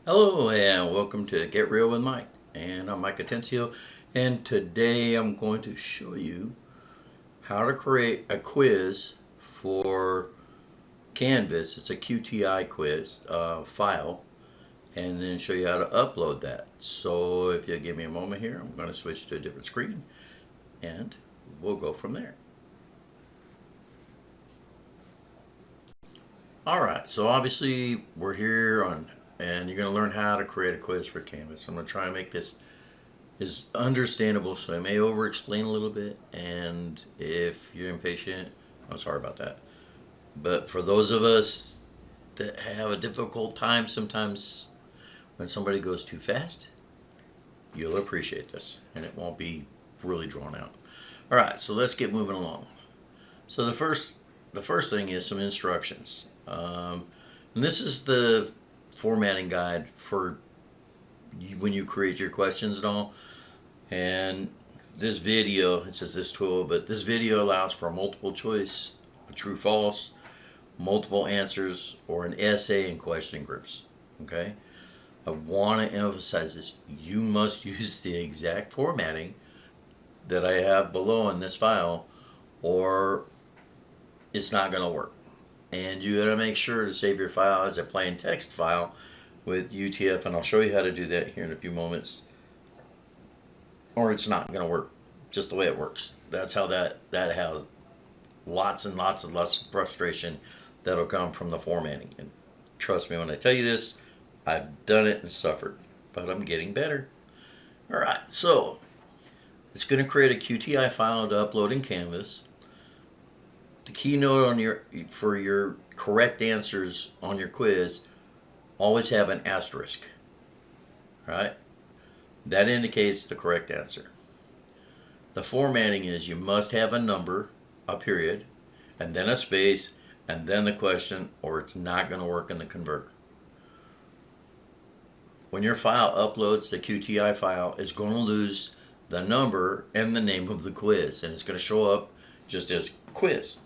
Hello and welcome to Get Real with Mike. And I'm Mike Atencio, and today I'm going to show you how to create a quiz for Canvas. It's a QTI quiz file, and then show you how to upload that. So if you'll give me a moment here, I'm going to switch to a different screen and we'll go from there. Alright, so obviously we're here on, and you're going to learn how to create a quiz for Canvas. I'm going to try and make this is understandable, so I may over explain a little bit, and if you're impatient, I'm sorry about that. But for those of us that have a difficult time sometimes when somebody goes too fast, you'll appreciate this and it won't be really drawn out. Alright, so let's get moving along. So the first thing is some instructions. And this is the formatting guide for when you create your questions and all. And this video, it says this tool, but this video allows for a multiple choice, a true false, multiple answers, or an essay and question groups. Okay? I want to emphasize this. You must use the exact formatting that I have below in this file, or it's not going to work. And you got to make sure to save your file as a plain text file with UTF, and I'll show you how to do that here in a few moments, or it's not going to work just the way it works. That's how that has lots and lots of less frustration that'll come from the formatting. And trust me when I tell you this, I've done it and suffered, but I'm getting better. Alright, so it's going to create a QTI file to upload in Canvas. The keynote on for your correct answers on your quiz, always have an asterisk. Right? That indicates the correct answer. The formatting is you must have a number, a period, and then a space, and then the question, or it's not going to work in the converter. When your file uploads, the QTI file is going to lose the number and the name of the quiz, and it's going to show up just as quiz.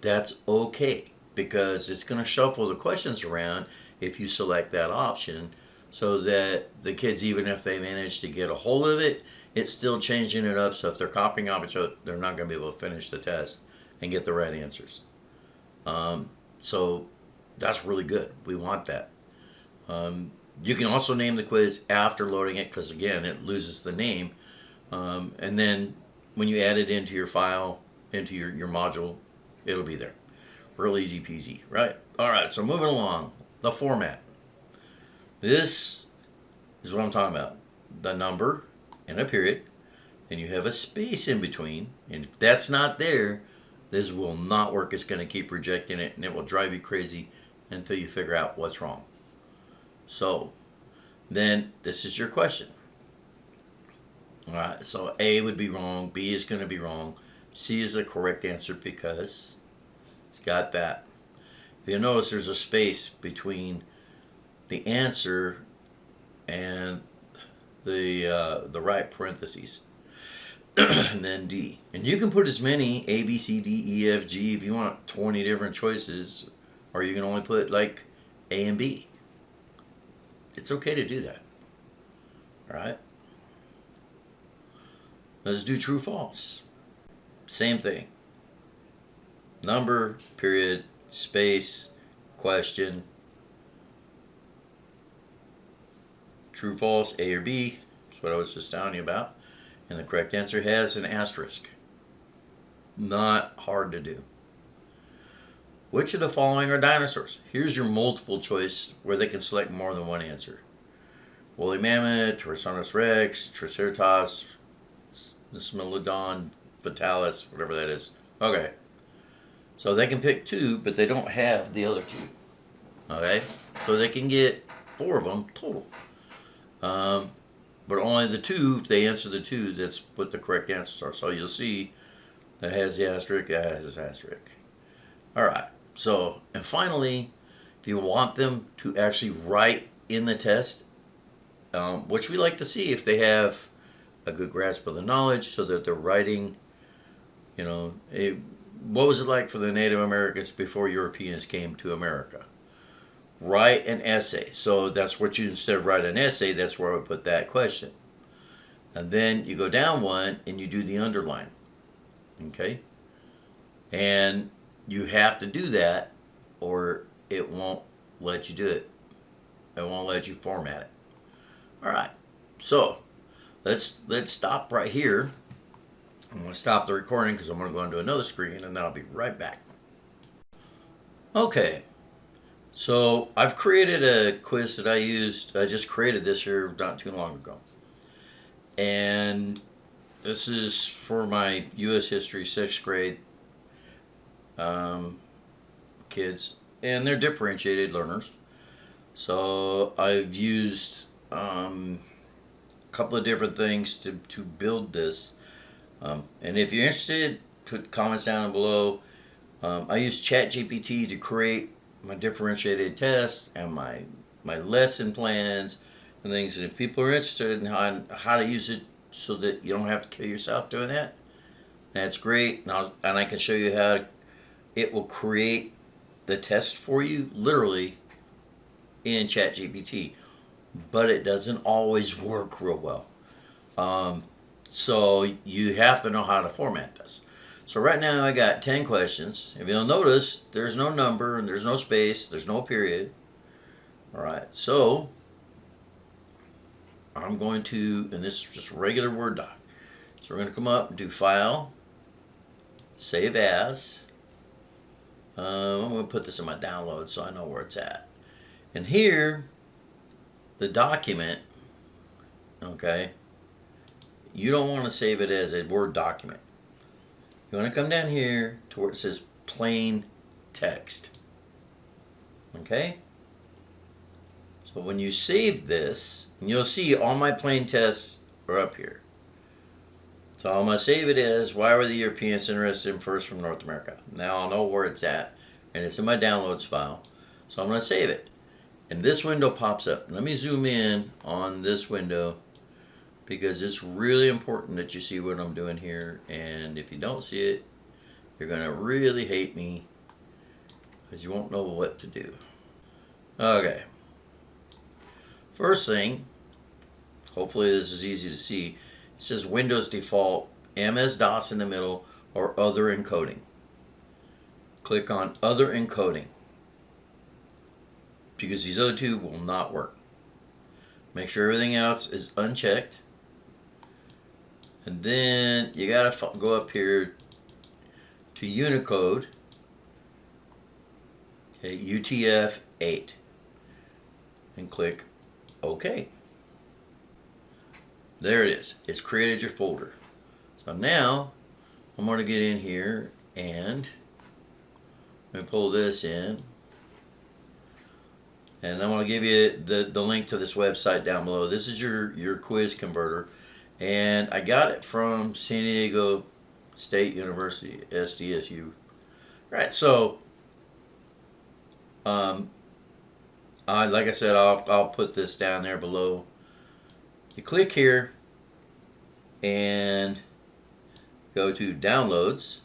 That's okay, because it's going to shuffle the questions around if you select that option, so that the kids, even if they manage to get a hold of it, it's still changing it up, so if they're copying off each other, they're not going to be able to finish the test and get the right answers. So that's really good. We want that. You can also name the quiz after loading it, because again, it loses the name. And then when you add it into your file, into your module, it'll be there. Real easy peasy, right? Alright, so moving along. The format. This is what I'm talking about. The number and a period. Then you have a space in between. And if that's not there, this will not work. It's going to keep rejecting it, and it will drive you crazy until you figure out what's wrong. So, then this is your question. Alright, so A would be wrong, B is going to be wrong, C is the correct answer because it's got that. If you notice, there's a space between the answer and the right parentheses. And then D. And you can put as many A, B, C, D, E, F, G if you want 20 different choices, or you can only put like A and B. It's okay to do that. Alright? Let's do true false. Same thing. Number, period, space, question. True false, A or B. That's what I was just telling you about. And the correct answer has an asterisk. Not hard to do. Which of the following are dinosaurs? Here's your multiple choice where they can select more than one answer. Woolly mammoth, Tyrannosaurus rex, Triceratops, Smilodon, Vitalis, whatever that is. Okay. So they can pick two, but they don't have the other two. Okay? So they can get 4 of them total. But only the 2, if they answer the 2, that's what the correct answers are. So you'll see that has the asterisk, that has the asterisk. Alright. So, and finally, if you want them to actually write in the test, which we like to see if they have a good grasp of the knowledge, so that they're writing, what was it like for the Native Americans before Europeans came to America? write an essay. So that's what you, instead of write an essay, that's where I would put that question. And then you go down one and you do the underline. Okay? And you have to do that or it won't let you do it. It won't let you format it. Alright, so let's stop right here. I'm going to stop the recording because I'm going to go into another screen and then I'll be right back. Okay, so I've created a quiz that I just created this here not too long ago. And this is for my U.S. History 6th grade kids, and they're differentiated learners. So I've used a couple of different things to build this. And if you're interested, put comments down below. I use ChatGPT to create my differentiated tests and my lesson plans and things. And if people are interested in how to use it so that you don't have to kill yourself doing that, that's great. And I can show you how it will create the test for you, literally, in ChatGPT. But it doesn't always work real well. So you have to know how to format this. So right now I got 10 questions. If you'll notice, there's no number and there's no space, there's no period. Alright, so I'm going to, and this is just regular Word doc. So we're going to come up and do File, Save As. I'm going to put this in my download so I know where it's at. And here, the document, okay, you don't want to save it as a Word document. You want to come down here to where it says plain text. Okay? So when you save this, and you'll see all my plain tests are up here. So I'm going to save it as, why were the Europeans interested in furs from North America? Now I'll know where it's at, and it's in my downloads file. So I'm going to save it. And this window pops up. Let me zoom in on this window, because it's really important that you see what I'm doing here. And if you don't see it, you're going to really hate me because you won't know what to do. Okay. First thing, hopefully this is easy to see, it says Windows default MS-DOS in the middle or other encoding. Click on other encoding because these other two will not work. Make sure everything else is unchecked. And then you gotta go up here to Unicode, okay, UTF-8, and click OK. There it is. It's created your folder. So now I'm going to get in here and I'm going to pull this in. And I'm going to give you the link to this website down below. This is your quiz converter. And I got it from San Diego State University, SDSU. Right, so like I said, I'll put this down there below. You click here and go to Downloads.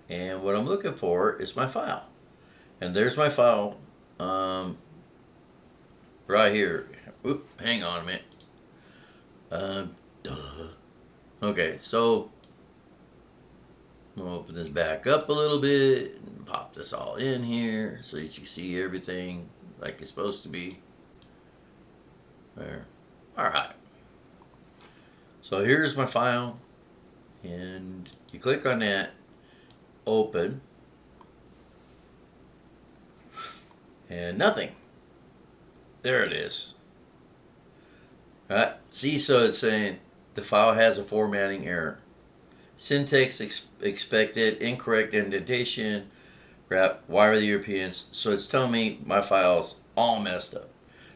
And what I'm looking for is my file. And there's my file right here. Oop, hang on a minute. Okay, so I'm going to open this back up a little bit and pop this all in here so that you can see everything like it's supposed to be. There. Alright. So here's my file, and you click on that, open, and nothing. There it is. Right? See, so it's saying the file has a formatting error. Syntax expected, incorrect indentation, wrap, why are the Europeans? So it's telling me my file's all messed up.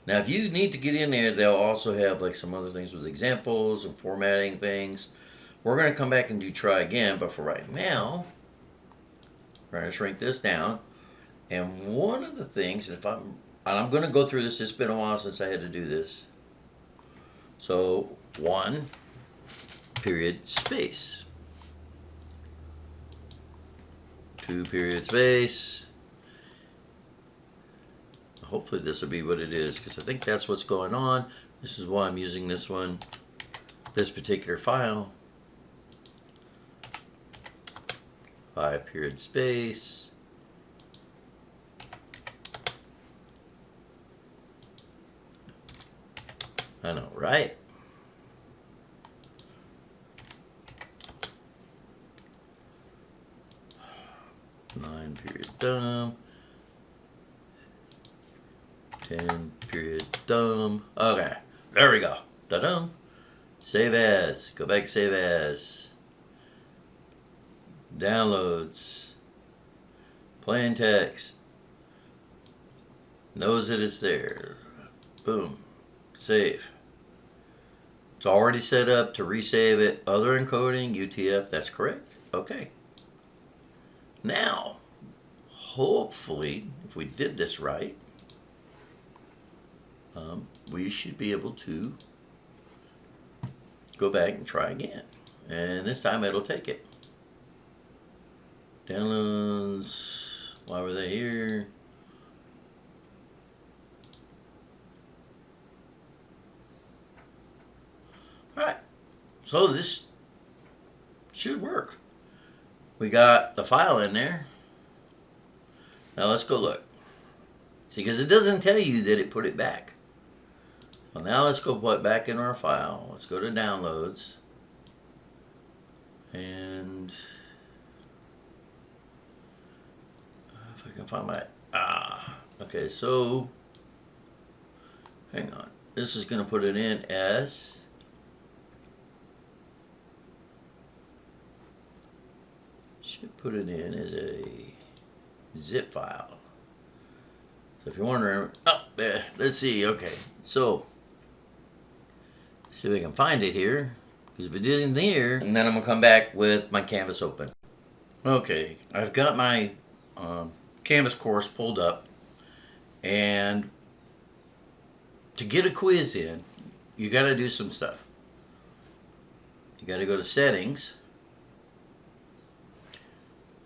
Now if you need to get in there, they'll also have like some other things with examples and formatting things. We're going to come back and do try again, but for right now, we're going to shrink this down. And one of the things, and I'm going to go through this, it's been a while since I had to do this. So 1 period space, 2 period space, hopefully this will be what it is, because I think that's what's going on. This is why I'm using this one, this particular file. 5 period space. I know, right? Nine period thumb. 10 period thumb. Okay, there we go. Ta-da! Save as. Go back, save as. Downloads. Plain text. Knows that it's there. Boom. Save. It's already set up to resave it. Other encoding, UTF, that's correct. Okay. Now, hopefully, if we did this right, we should be able to go back and try again. And this time it'll take it. Downloads, why were they here? Alright, so this should work. We got the file in there. Now let's go look. See, because it doesn't tell you that it put it back. So now let's go put it back in our file. Let's go to downloads. And if I can find my, okay, so hang on. This is going to put it in as should put it in as a zip file. So if you're wondering, oh, there, let's see, okay, so let's see if I can find it here, because if it isn't here, and then I'm gonna come back with my Canvas open. Okay, I've got my Canvas course pulled up, and to get a quiz in, you got to do some stuff. You got to go to settings,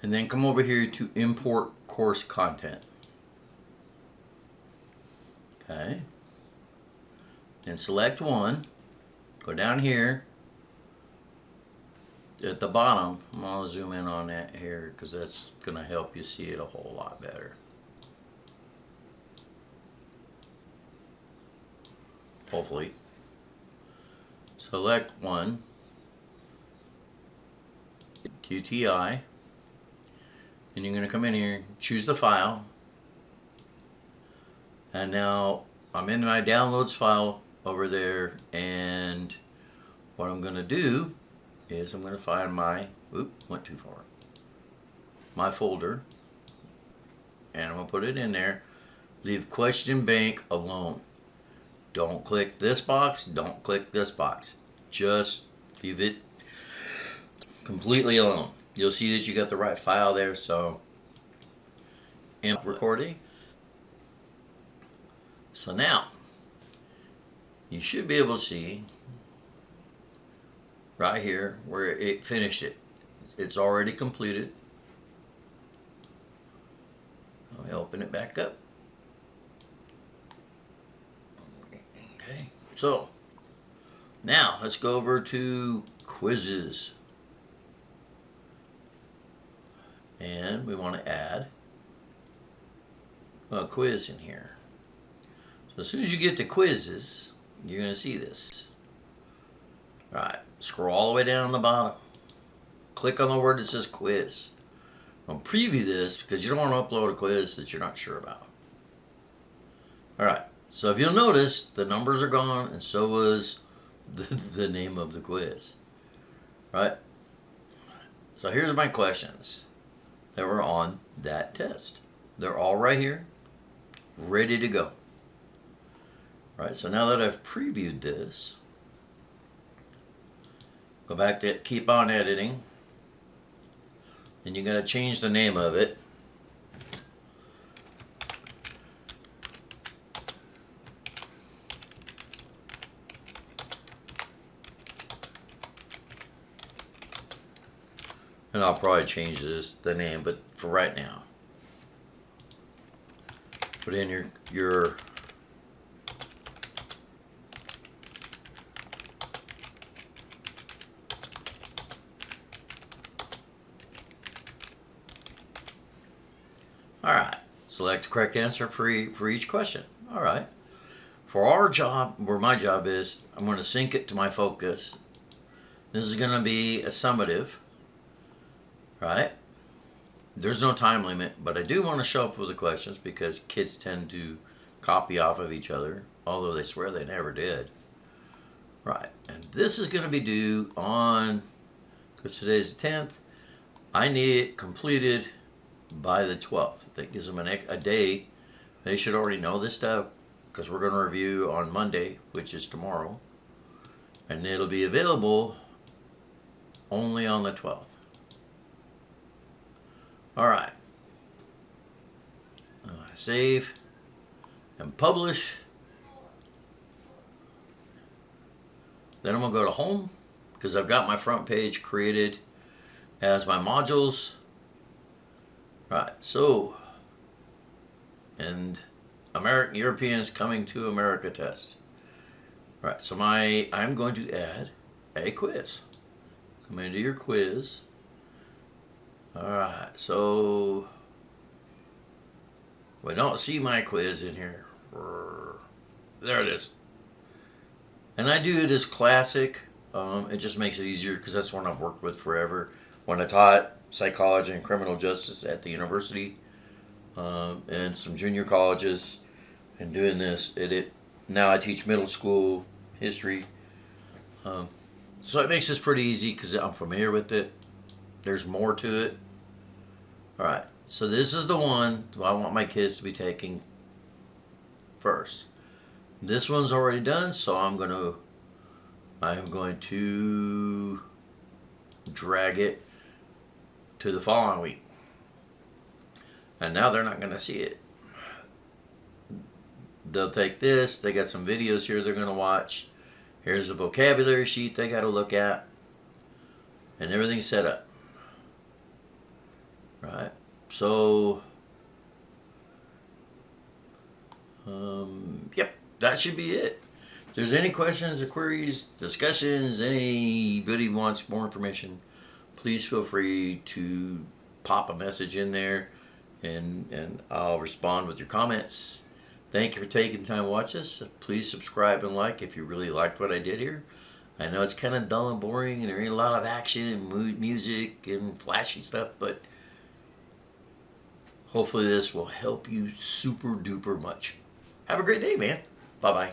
and then come over here to import course content. Okay, and select one, go down here at the bottom. I'm going to zoom in on that here because that's going to help you see it a whole lot better. Hopefully. Select one, QTI, and you're going to come in here, choose the file, and now I'm in my downloads file over there, and what I'm going to do is I'm going to find my, went too far, my folder, and I'm going to put it in there. Leave question bank alone. Don't click this box, don't click this box. Just leave it completely alone. You'll see that you got the right file there, so recording. So now, you should be able to see right here where it finished it. It's already completed. Let me open it back up. Okay, so now let's go over to quizzes. And we want to add a quiz in here. So as soon as you get to quizzes, you're going to see this. All right, scroll all the way down the bottom. Click on the word that says quiz. I'll preview this because you don't want to upload a quiz that you're not sure about. All right, so if you'll notice, the numbers are gone, and so was the name of the quiz. Right? So here's my questions that were on that test. They're all right here, ready to go. Right, so now that I've previewed this, go back to keep on editing, and you're going to change the name of it. And I'll probably change the name, but for right now, put in your all right. Select the correct answer for each question. All right. For our job, where my job is, I'm going to sync it to my focus. This is going to be a summative, right? There's no time limit, but I do want to show up with the questions because kids tend to copy off of each other, although they swear they never did. Right, and this is going to be due on, because today's the 10th, I need it completed by the 12th. That gives them a day. They should already know this stuff because we're going to review on Monday, which is tomorrow, and it'll be available only on the 12th. All right. Save and publish. Then I'm going to go to home because I've got my front page created as my modules. Right, so, and American Europeans coming to America test. Right, so I'm going to add a quiz. Come into your quiz. Alright, so we don't see my quiz in here. There it is. And I do it as classic. It just makes it easier because that's one I've worked with forever. When I taught psychology and criminal justice at the university and some junior colleges and doing this, now I teach middle school history. So it makes this pretty easy because I'm familiar with it. There's more to it. Alright, so this is the one I want my kids to be taking first. This one's already done, so I'm going to drag it to the following week. And now they're not going to see it. They'll take this, they got some videos here they're going to watch. Here's a vocabulary sheet they got to look at. And everything's set up. Right? So, yep, that should be it. If there's any questions or queries, discussions, anybody wants more information, please feel free to pop a message in there and I'll respond with your comments. Thank you for taking the time to watch this. Please subscribe and like if you really liked what I did here. I know it's kind of dull and boring and there ain't a lot of action and music and flashy stuff, but hopefully this will help you super duper much. Have a great day, man. Bye-bye.